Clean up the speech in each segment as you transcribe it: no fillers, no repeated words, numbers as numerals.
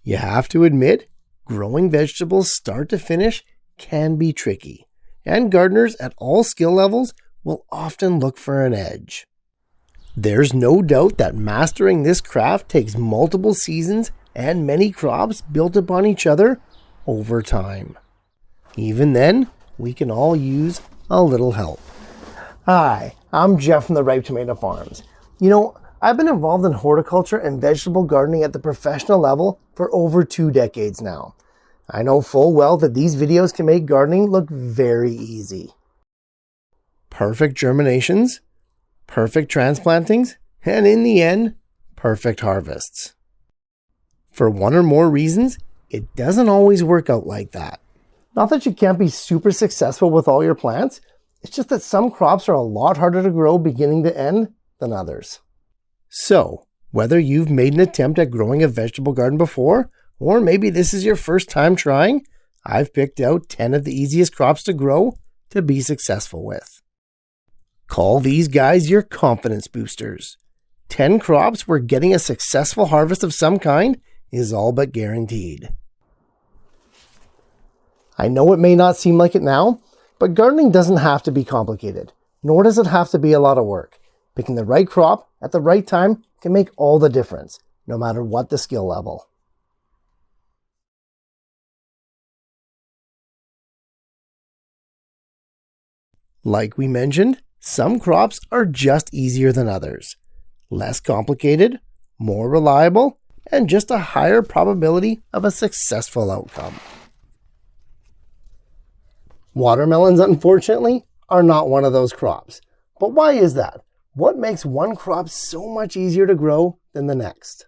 You have to admit, growing vegetables start to finish can be tricky, and gardeners at all skill levels will often look for an edge. There's no doubt that mastering this craft takes multiple seasons and many crops built upon each other over time. Even then, we can all use a little help. Hi, I'm Jeff from the Ripe Tomato Farms. I've been involved in horticulture and vegetable gardening at the professional level for over 2 decades now. I know full well that these videos can make gardening look very easy. Perfect germinations, perfect transplantings, and in the end, perfect harvests. For one or more reasons, it doesn't always work out like that. Not that you can't be super successful with all your plants, it's just that some crops are a lot harder to grow beginning to end than others. So, whether you've made an attempt at growing a vegetable garden before, or maybe this is your first time trying, I've picked out 10 of the easiest crops to grow to be successful with. Call these guys your confidence boosters. 10 crops where getting a successful harvest of some kind is all but guaranteed. I know it may not seem like it now, but gardening doesn't have to be complicated, nor does it have to be a lot of work. Picking the right crop at the right time can make all the difference, no matter what the skill level. Like we mentioned, some crops are just easier than others. Less complicated, more reliable, and just a higher probability of a successful outcome. Watermelons, unfortunately, are not one of those crops. But why is that? What makes one crop so much easier to grow than the next?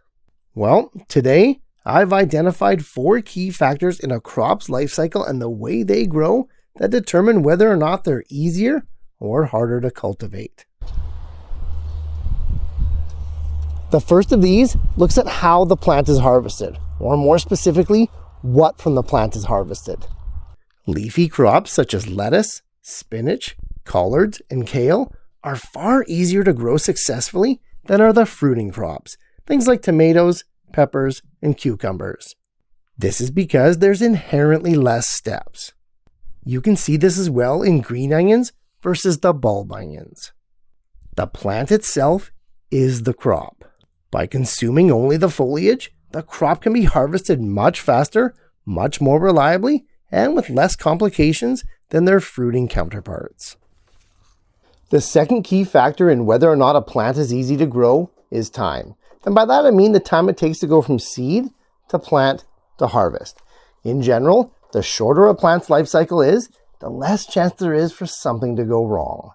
Well, today I've identified 4 key factors in a crop's life cycle and the way they grow that determine whether or not they're easier or harder to cultivate. The first of these looks at how the plant is harvested, or more specifically, what from the plant is harvested. Leafy crops such as lettuce, spinach, collards, and kale are far easier to grow successfully than are the fruiting crops, things like tomatoes, peppers, and cucumbers. This is because there's inherently less steps. You can see this as well in green onions versus the bulb onions. The plant itself is the crop. By consuming only the foliage, the crop can be harvested much faster, much more reliably, and with less complications than their fruiting counterparts. The second key factor in whether or not a plant is easy to grow is time. And by that I mean the time it takes to go from seed to plant to harvest. In general, the shorter a plant's life cycle is, the less chance there is for something to go wrong.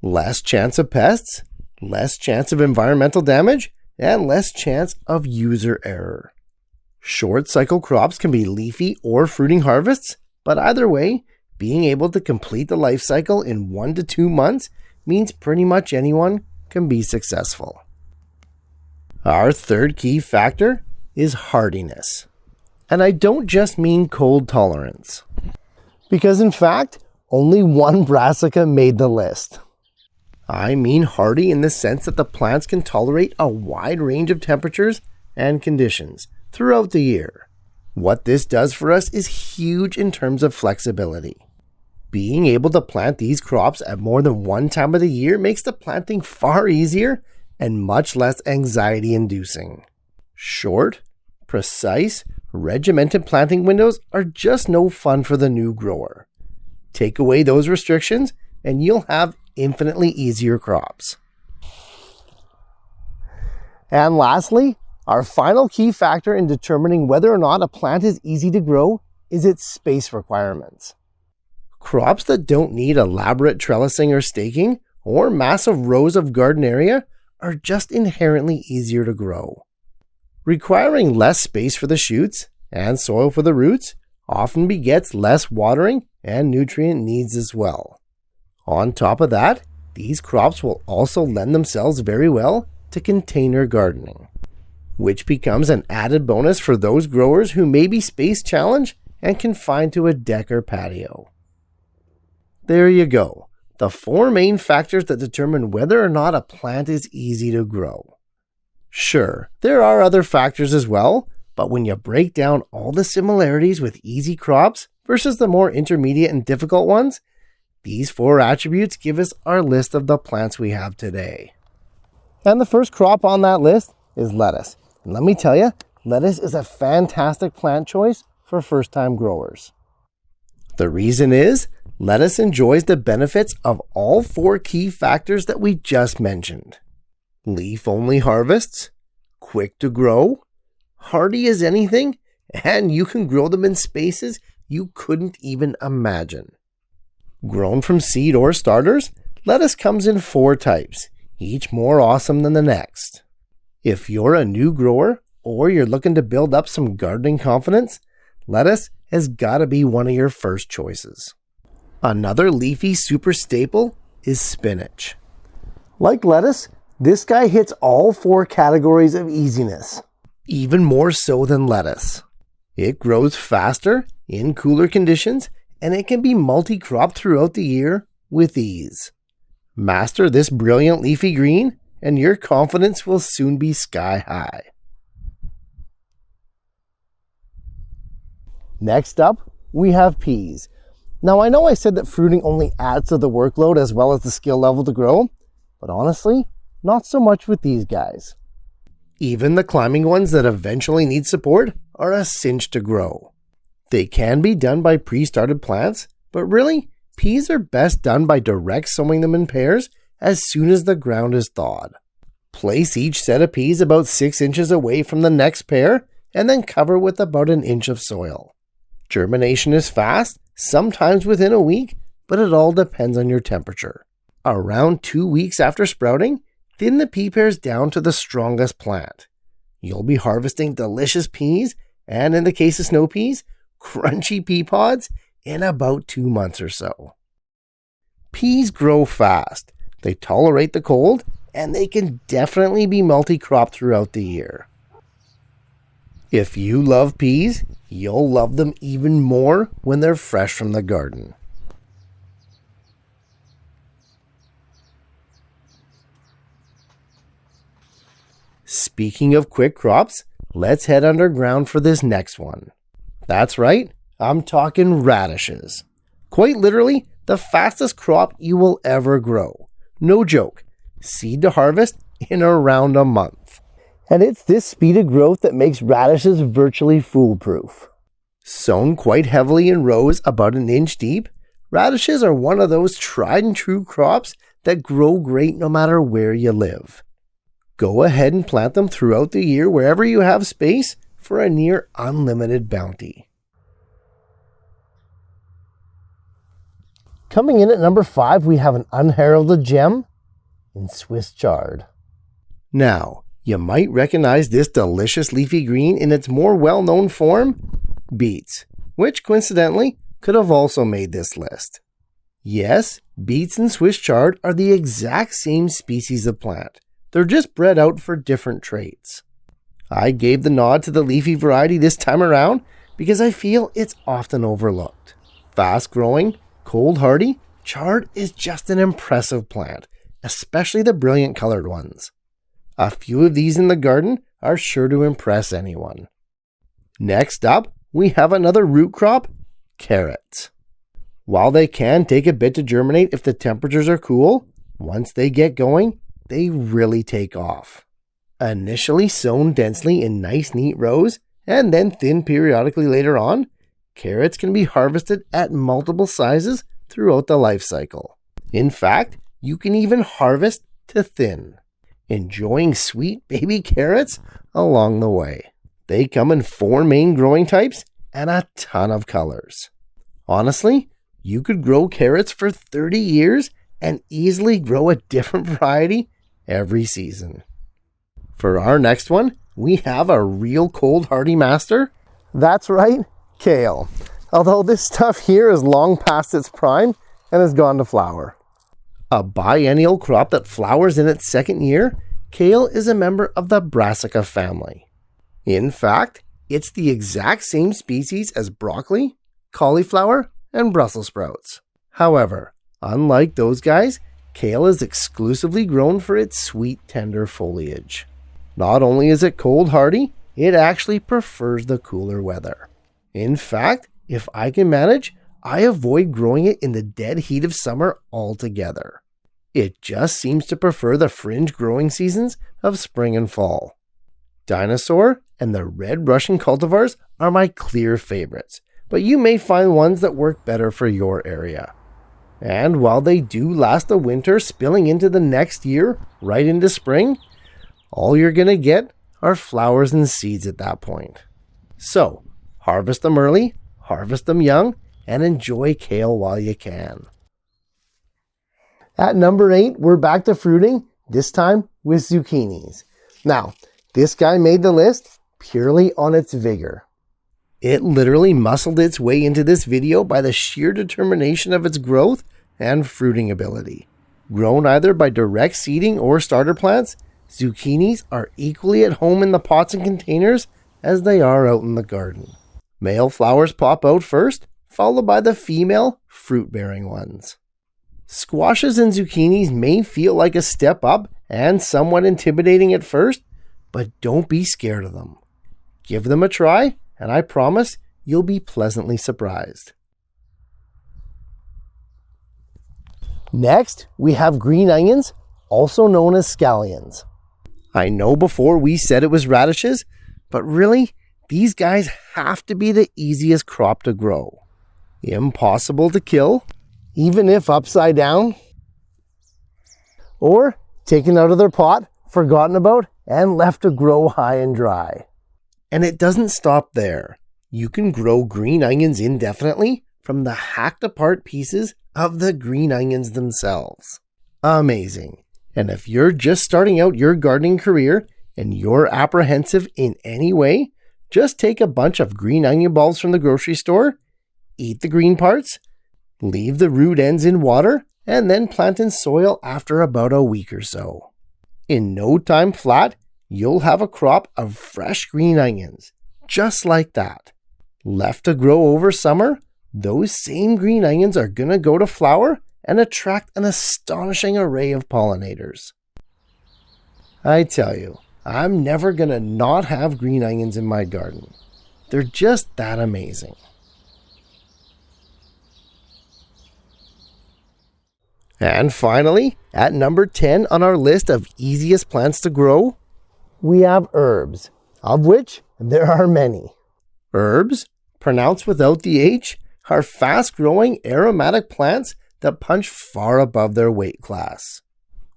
Less chance of pests, less chance of environmental damage, and less chance of user error. Short cycle crops can be leafy or fruiting harvests, but either way, being able to complete the life cycle in 1 to 2 months means pretty much anyone can be successful. Our third key factor is hardiness. And I don't just mean cold tolerance. Because in fact, only one brassica made the list. I mean hardy in the sense that the plants can tolerate a wide range of temperatures and conditions throughout the year. What this does for us is huge in terms of flexibility. Being able to plant these crops at more than one time of the year makes the planting far easier and much less anxiety-inducing. Short, precise, regimented planting windows are just no fun for the new grower. Take away those restrictions and you'll have infinitely easier crops. And lastly, our final key factor in determining whether or not a plant is easy to grow is its space requirements. Crops that don't need elaborate trellising or staking, or massive rows of garden area, are just inherently easier to grow. Requiring less space for the shoots and soil for the roots often begets less watering and nutrient needs as well. On top of that, these crops will also lend themselves very well to container gardening, which becomes an added bonus for those growers who may be space challenged and confined to a deck or patio. There you go, the 4 main factors that determine whether or not a plant is easy to grow. Sure, there are other factors as well, But when you break down all the similarities with easy crops versus the more intermediate and difficult ones, these 4 attributes give us our list of the plants we have today. And the first crop on that list is lettuce. And let me tell you, lettuce is a fantastic plant choice for first-time growers. The reason is, lettuce enjoys the benefits of all 4 key factors that we just mentioned. Leaf-only harvests, quick to grow, hardy as anything, and you can grow them in spaces you couldn't even imagine. Grown from seed or starters, lettuce comes in 4 types, each more awesome than the next. If you're a new grower or you're looking to build up some gardening confidence, lettuce has got to be one of your first choices. Another leafy super staple is spinach. Like lettuce, this guy hits all 4 categories of easiness, even more so than lettuce. It grows faster in cooler conditions, and it can be multi-crop throughout the year with ease. Master this brilliant leafy green, and your confidence will soon be sky high. Next up, we have peas. Now, I know I said that fruiting only adds to the workload as well as the skill level to grow, but honestly, not so much with these guys. Even the climbing ones that eventually need support are a cinch to grow. They can be done by pre-started plants, but really, peas are best done by direct sowing them in pairs as soon as the ground is thawed. Place each set of peas about 6 inches away from the next pair and then cover with about 1 inch of soil. Germination is fast, sometimes within a week, but it all depends on your temperature. Around 2 weeks after sprouting, thin the pea pairs down to the strongest plant. You'll be harvesting delicious peas, and in the case of snow peas, crunchy pea pods in about 2 months or so. Peas grow fast, they tolerate the cold, and they can definitely be multi-crop throughout the year. If you love peas, you'll love them even more when they're fresh from the garden. Speaking of quick crops, let's head underground for this next one. That's right, I'm talking radishes. Quite literally, the fastest crop you will ever grow. No joke, seed to harvest in around a month. And it's this speed of growth that makes radishes virtually foolproof. Sown quite heavily in rows about 1 inch deep, radishes are one of those tried and true crops that grow great no matter where you live. Go ahead and plant them throughout the year wherever you have space for a near unlimited bounty. Coming in at number 5, we have an unheralded gem in Swiss chard. Now, you might recognize this delicious leafy green in its more well-known form, beets, which coincidentally could have also made this list. Yes, beets and Swiss chard are the exact same species of plant. They're just bred out for different traits. I gave the nod to the leafy variety this time around because I feel it's often overlooked. Fast growing, cold hardy, chard is just an impressive plant, especially the brilliant colored ones. A few of these in the garden are sure to impress anyone. Next up, we have another root crop, carrots. While they can take a bit to germinate if the temperatures are cool, once they get going, they really take off. Initially sown densely in nice neat rows and then thinned periodically later on, carrots can be harvested at multiple sizes throughout the life cycle. In fact, you can even harvest to thin, enjoying sweet baby carrots along the way. They come in 4 main growing types and a ton of colors. Honestly, you could grow carrots for 30 years and easily grow a different variety every season. For our next one, we have a real cold hardy master. That's right, kale. Although this stuff here is long past its prime and has gone to flower. A biennial crop that flowers in its 2nd year, kale is a member of the Brassica family. In fact, it's the exact same species as broccoli, cauliflower, and Brussels sprouts. However, unlike those guys, kale is exclusively grown for its sweet, tender foliage. Not only is it cold hardy, it actually prefers the cooler weather. In fact, if I can manage, I avoid growing it in the dead heat of summer altogether. It just seems to prefer the fringe growing seasons of spring and fall. Dinosaur and the red Russian cultivars are my clear favorites, but you may find ones that work better for your area. And while they do last the winter, spilling into the next year, right into spring, all you're going to get are flowers and seeds at that point. So, harvest them early, harvest them young, and enjoy kale while you can. At number 8, we're back to fruiting, this time with zucchinis. Now, this guy made the list purely on its vigor. It literally muscled its way into this video by the sheer determination of its growth and fruiting ability. Grown either by direct seeding or starter plants, zucchinis are equally at home in the pots and containers as they are out in the garden. Male flowers pop out first, followed by the female fruit-bearing ones. Squashes and zucchinis may feel like a step up and somewhat intimidating at first, but don't be scared of them. Give them a try, and I promise you'll be pleasantly surprised. Next, we have green onions, also known as scallions. I know before we said it was radishes, but really, these guys have to be the easiest crop to grow. Impossible to kill, even if upside down, or taken out of their pot, forgotten about, and left to grow high and dry. And it doesn't stop there. You can grow green onions indefinitely from the hacked apart pieces of the green onions themselves. Amazing. And if you're just starting out your gardening career and you're apprehensive in any way, just take a bunch of green onion bulbs from the grocery store, eat the green parts, leave the root ends in water, and then plant in soil after about a week or so. In no time flat, you'll have a crop of fresh green onions, just like that. Left to grow over summer, those same green onions are going to go to flower and attract an astonishing array of pollinators. I tell you, I'm never going to not have green onions in my garden. They're just that amazing. And finally, at number 10 on our list of easiest plants to grow, we have herbs, of which there are many. Herbs, pronounced without the H, are fast-growing aromatic plants that punch far above their weight class.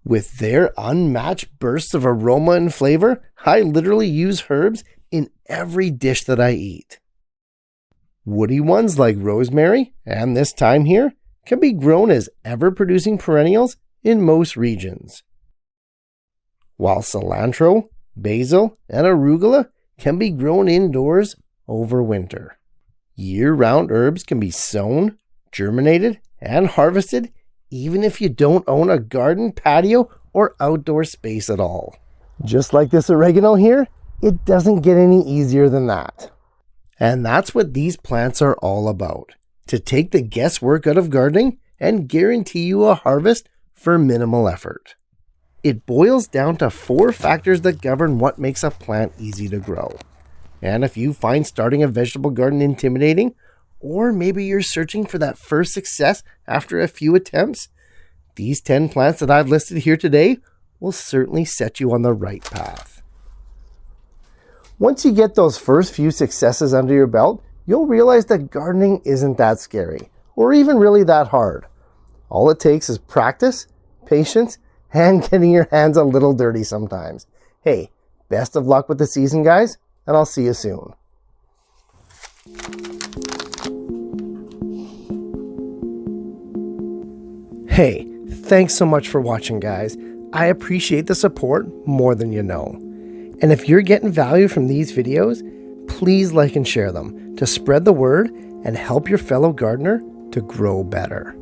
With their unmatched bursts of aroma and flavor, I literally use herbs in every dish that I eat. Woody ones like rosemary, and this thyme here, can be grown as ever-producing perennials in most regions. While cilantro, basil, and arugula can be grown indoors over winter. Year-round herbs can be sown, germinated, and harvested even if you don't own a garden, patio, or outdoor space at all. Just like this oregano here, it doesn't get any easier than that. And that's what these plants are all about. To take the guesswork out of gardening and guarantee you a harvest for minimal effort. It boils down to 4 factors that govern what makes a plant easy to grow. And if you find starting a vegetable garden intimidating, or maybe you're searching for that first success after a few attempts, these 10 plants that I've listed here today will certainly set you on the right path. Once you get those first few successes under your belt, you'll realize that gardening isn't that scary, or even really that hard. All it takes is practice, patience, and getting your hands a little dirty sometimes. Hey, best of luck with the season, guys, and I'll see you soon. Hey, thanks so much for watching, guys. I appreciate the support more than you know. And if you're getting value from these videos, please like and share them to spread the word and help your fellow gardener to grow better.